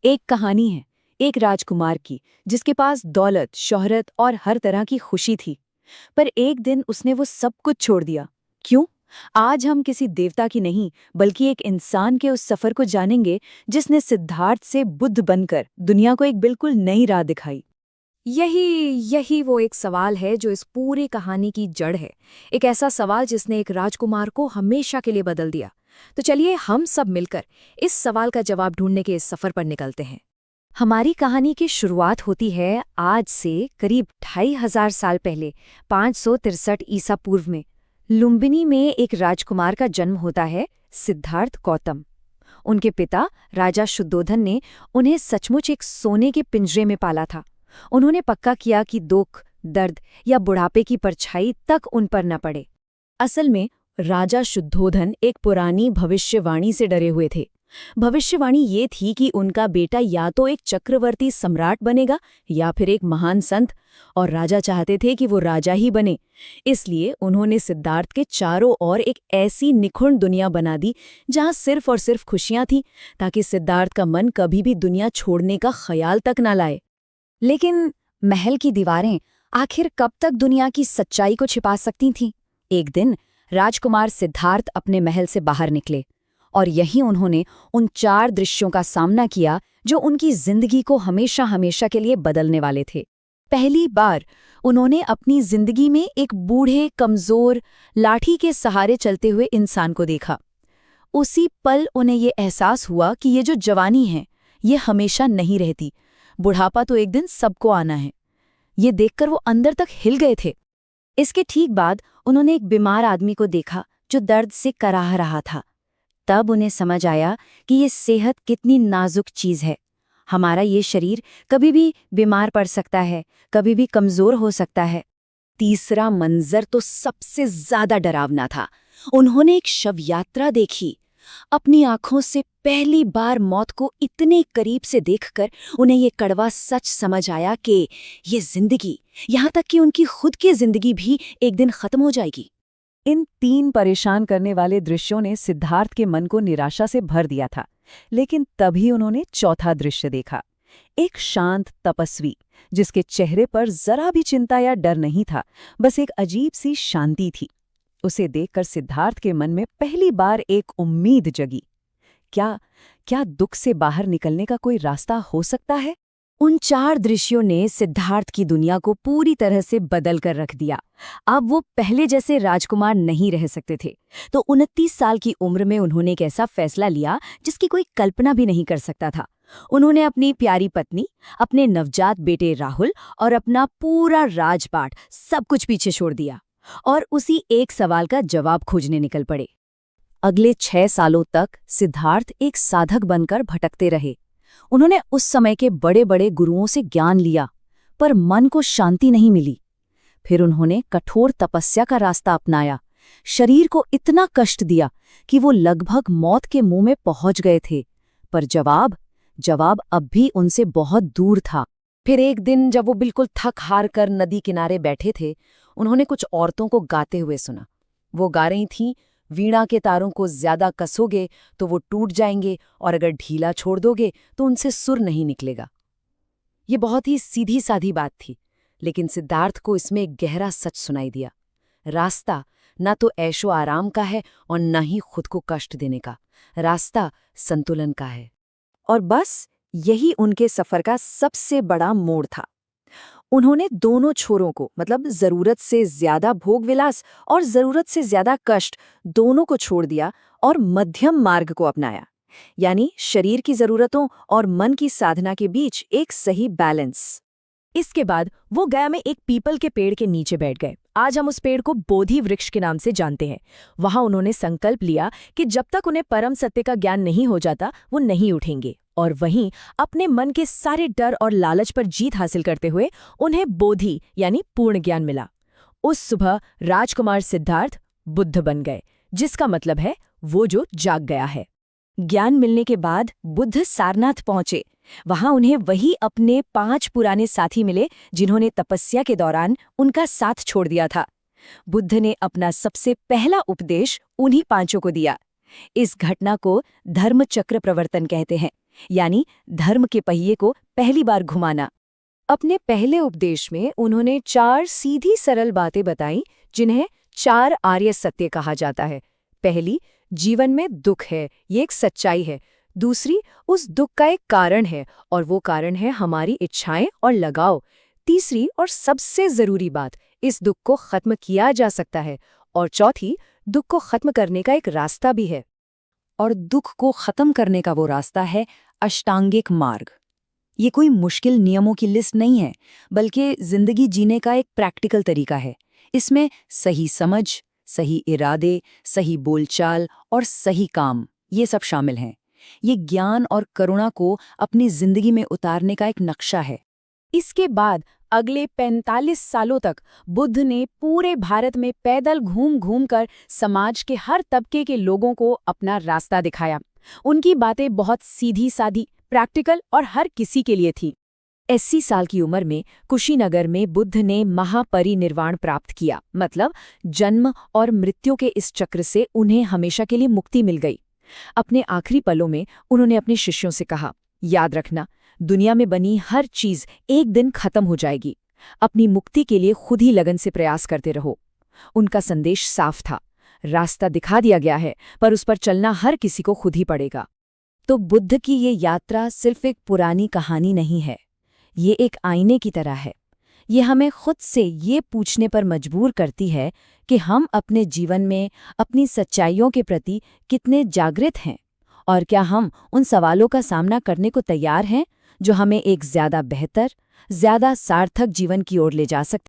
एक कहानी है, एक राजकुमार की, जिसके पास दौलत, शोहरत और हर तरह की खुशी थी। पर एक दिन उसने वो सब कुछ छोड़ दिया। क्यों? आज हम किसी देवता की नहीं, बल्कि एक इंसान के उस सफर को जानेंगे जिसने सिद्धार्थ से बुद्ध बनकर दुनिया को एक बिल्कुल नई राह दिखाई। यही यही वो एक सवाल है जो इस पूरी कहानी की जड़ है। एक ऐसा सवाल जिसने एक राजकुमार को हमेशा के लिए बदल दिया। तो चलिए हम सब मिलकर इस सवाल का जवाब ढूंढने के इस सफर पर निकलते हैं। हमारी कहानी की शुरुआत होती है आज से करीब 2500 साल पहले, 563 ईसा पूर्व में। लुम्बिनी में एक राजकुमार का जन्म होता है, सिद्धार्थ गौतम। उनके पिता राजा शुद्धोधन ने उन्हें सचमुच एक सोने के पिंजरे में पाला था। उन्होंने पक्का किया कि दुख, दर्द या बुढ़ापे की परछाई तक उन पर न पड़े। असल में राजा शुद्धोधन एक पुरानी भविष्यवाणी से डरे हुए थे। भविष्यवाणी ये थी कि उनका बेटा या तो एक चक्रवर्ती सम्राट बनेगा या फिर एक महान संत, और राजा चाहते थे कि वो राजा ही बने। इसलिए उन्होंने सिद्धार्थ के चारों ओर एक ऐसी निखुण दुनिया बना दी जहां सिर्फ और सिर्फ खुशियां थीं, ताकि सिद्धार्थ का मन कभी भी दुनिया छोड़ने का ख्याल तक न लाए। लेकिन महल की दीवारें आखिर कब तक दुनिया की सच्चाई को छिपा सकती थीं? एक दिन राजकुमार सिद्धार्थ अपने महल से बाहर निकले, और यहीं उन्होंने उन 4 दृश्यों का सामना किया जो उनकी जिंदगी को हमेशा हमेशा के लिए बदलने वाले थे। पहली बार उन्होंने अपनी जिंदगी में एक बूढ़े, कमजोर, लाठी के सहारे चलते हुए इंसान को देखा। उसी पल उन्हें ये एहसास हुआ कि ये जो जवानी है, ये हमेशा नहीं रहती। बुढ़ापा तो एक दिन सबको आना है। ये देखकर वो अंदर तक हिल गए थे। इसके ठीक बाद उन्होंने एक बीमार आदमी को देखा जो दर्द से कराह रहा था। तब उन्हें समझ आया कि ये सेहत कितनी नाजुक चीज है। हमारा ये शरीर कभी भी बीमार पड़ सकता है, कभी भी कमजोर हो सकता है। तीसरा मंजर तो सबसे ज्यादा डरावना था। उन्होंने एक शव यात्रा देखी। अपनी आंखों से पहली बार मौत को इतने करीब से देखकर उन्हें ये कड़वा सच समझ आया कि ये जिंदगी, यहाँ तक कि उनकी खुद की जिंदगी भी एक दिन खत्म हो जाएगी। इन 3 परेशान करने वाले दृश्यों ने सिद्धार्थ के मन को निराशा से भर दिया था। लेकिन तभी उन्होंने चौथा दृश्य देखा। एक शांत तपस्वी, जिसके चेहरे पर जरा भी चिंता या डर नहीं था, बस एक अजीब सी शांति थी। उसे देखकर सिद्धार्थ के मन में पहली बार एक उम्मीद जगी। क्या दुख से बाहर निकलने का कोई रास्ता हो सकता है? उन 4 दृश्यों ने सिद्धार्थ की दुनिया को पूरी तरह से बदल कर रख दिया। अब वो पहले जैसे राजकुमार नहीं रह सकते थे। तो 29 साल की उम्र में उन्होंने एक ऐसा फैसला लिया जिसकी कोई कल्पना भी नहीं कर सकता था। उन्होंने अपनी प्यारी पत्नी, अपने नवजात बेटे राहुल और अपना पूरा राजपाट सब कुछ पीछे छोड़ दिया और उसी एक सवाल का जवाब खोजने निकल पड़े। अगले 6 सालों तक सिद्धार्थ एक साधक बनकर भटकते रहे। उन्होंने उस समय के बड़े बड़े गुरुओं से ज्ञान लिया, पर मन को शांति नहीं मिली। फिर उन्होंने कठोर तपस्या का रास्ता अपनाया, शरीर को इतना कष्ट दिया कि वो लगभग मौत के मुंह में पहुंच गए थे। पर जवाब अब भी उनसे बहुत दूर था। फिर एक दिन जब वो बिल्कुल थक हार कर नदी किनारे बैठे थे, उन्होंने कुछ औरतों को गाते हुए सुना। वो गा रही थीं, वीणा के तारों को ज्यादा कसोगे तो वो टूट जाएंगे, और अगर ढीला छोड़ दोगे तो उनसे सुर नहीं निकलेगा। ये बहुत ही सीधी साधी बात थी, लेकिन सिद्धार्थ को इसमें एक गहरा सच सुनाई दिया। रास्ता न तो ऐशो आराम का है और न ही खुद को कष्ट देने का। रास्ता संतुलन का है। और बस यही उनके सफर का सबसे बड़ा मोड़ था। उन्होंने दोनों छोरों को, मतलब जरूरत से ज्यादा भोग विलास और जरूरत से ज्यादा कष्ट, दोनों को छोड़ दिया और मध्यम मार्ग को अपनाया। यानी शरीर की जरूरतों और मन की साधना के बीच एक सही बैलेंस। इसके बाद वो गया में एक पीपल के पेड़ के नीचे बैठ गए। आज हम उस पेड़ को बोधि वृक्ष के नाम से जानते हैं। वहां उन्होंने संकल्प लिया कि जब तक उन्हें परम सत्य का ज्ञान नहीं हो जाता, वो नहीं उठेंगे। और वहीं अपने मन के सारे डर और लालच पर जीत हासिल करते हुए उन्हें बोधि यानी पूर्ण ज्ञान मिला। उस सुबह राजकुमार सिद्धार्थ बुद्ध बन गए, जिसका मतलब है वो जो जाग गया है। ज्ञान मिलने के बाद बुद्ध सारनाथ पहुंचे। वहां उन्हें वही अपने 5 पुराने साथी मिले जिन्होंने तपस्या के दौरान उनका साथ छोड़ दिया था। बुद्ध ने अपना सबसे पहला उपदेश उन्हीं 5 को दिया। इस घटना को धर्म चक्र प्रवर्तन कहते हैं, यानी धर्म के पहिए को पहली बार घुमाना। अपने पहले उपदेश में उन्होंने 4 सीधी सरल बातें बताई, जिन्हें 4 आर्य सत्य कहा जाता है। पहली, जीवन में दुख है, ये एक सच्चाई है। दूसरी, उस दुख का एक कारण है, और वो कारण है हमारी इच्छाएं और लगाव। तीसरी और सबसे जरूरी बात, इस दुख को खत्म किया जा सकता है। और चौथी, दुख को खत्म करने का एक रास्ता भी है। और दुख को खत्म करने का वो रास्ता है अष्टांगिक मार्ग। ये कोई मुश्किल नियमों की लिस्ट नहीं है, बल्कि जिंदगी जीने का एक प्रैक्टिकल तरीका है। इसमें सही समझ, सही इरादे, सही बोलचाल और सही काम, ये सब शामिल हैं। ये ज्ञान और करुणा को अपनी जिंदगी में उतारने का एक नक्शा है। इसके बाद अगले 45 सालों तक बुद्ध ने पूरे भारत में पैदल घूम घूम कर समाज के हर तबके के लोगों को अपना रास्ता दिखाया। उनकी बातें बहुत सीधी सादी, प्रैक्टिकल और हर किसी के लिए थी। 80 साल की उम्र में कुशीनगर में बुद्ध ने महापरिनिर्वाण प्राप्त किया, मतलब जन्म और मृत्यु के इस चक्र से उन्हें हमेशा के लिए मुक्ति मिल गई। अपने आखिरी पलों में उन्होंने अपने शिष्यों से कहा, याद रखना, दुनिया में बनी हर चीज एक दिन खत्म हो जाएगी। अपनी मुक्ति के लिए खुद ही लगन से प्रयास करते रहो। उनका संदेश साफ था, रास्ता दिखा दिया गया है, पर उस पर चलना हर किसी को खुद ही पड़ेगा। तो बुद्ध की ये यात्रा सिर्फ एक पुरानी कहानी नहीं है, ये एक आईने की तरह है। ये हमें खुद से ये पूछने पर मजबूर करती है कि हम अपने जीवन में अपनी सच्चाइयों के प्रति कितने जागृत हैं, और क्या हम उन सवालों का सामना करने को तैयार हैं जो हमें एक ज्यादा बेहतर, ज्यादा सार्थक जीवन की ओर ले जा सकते हैं।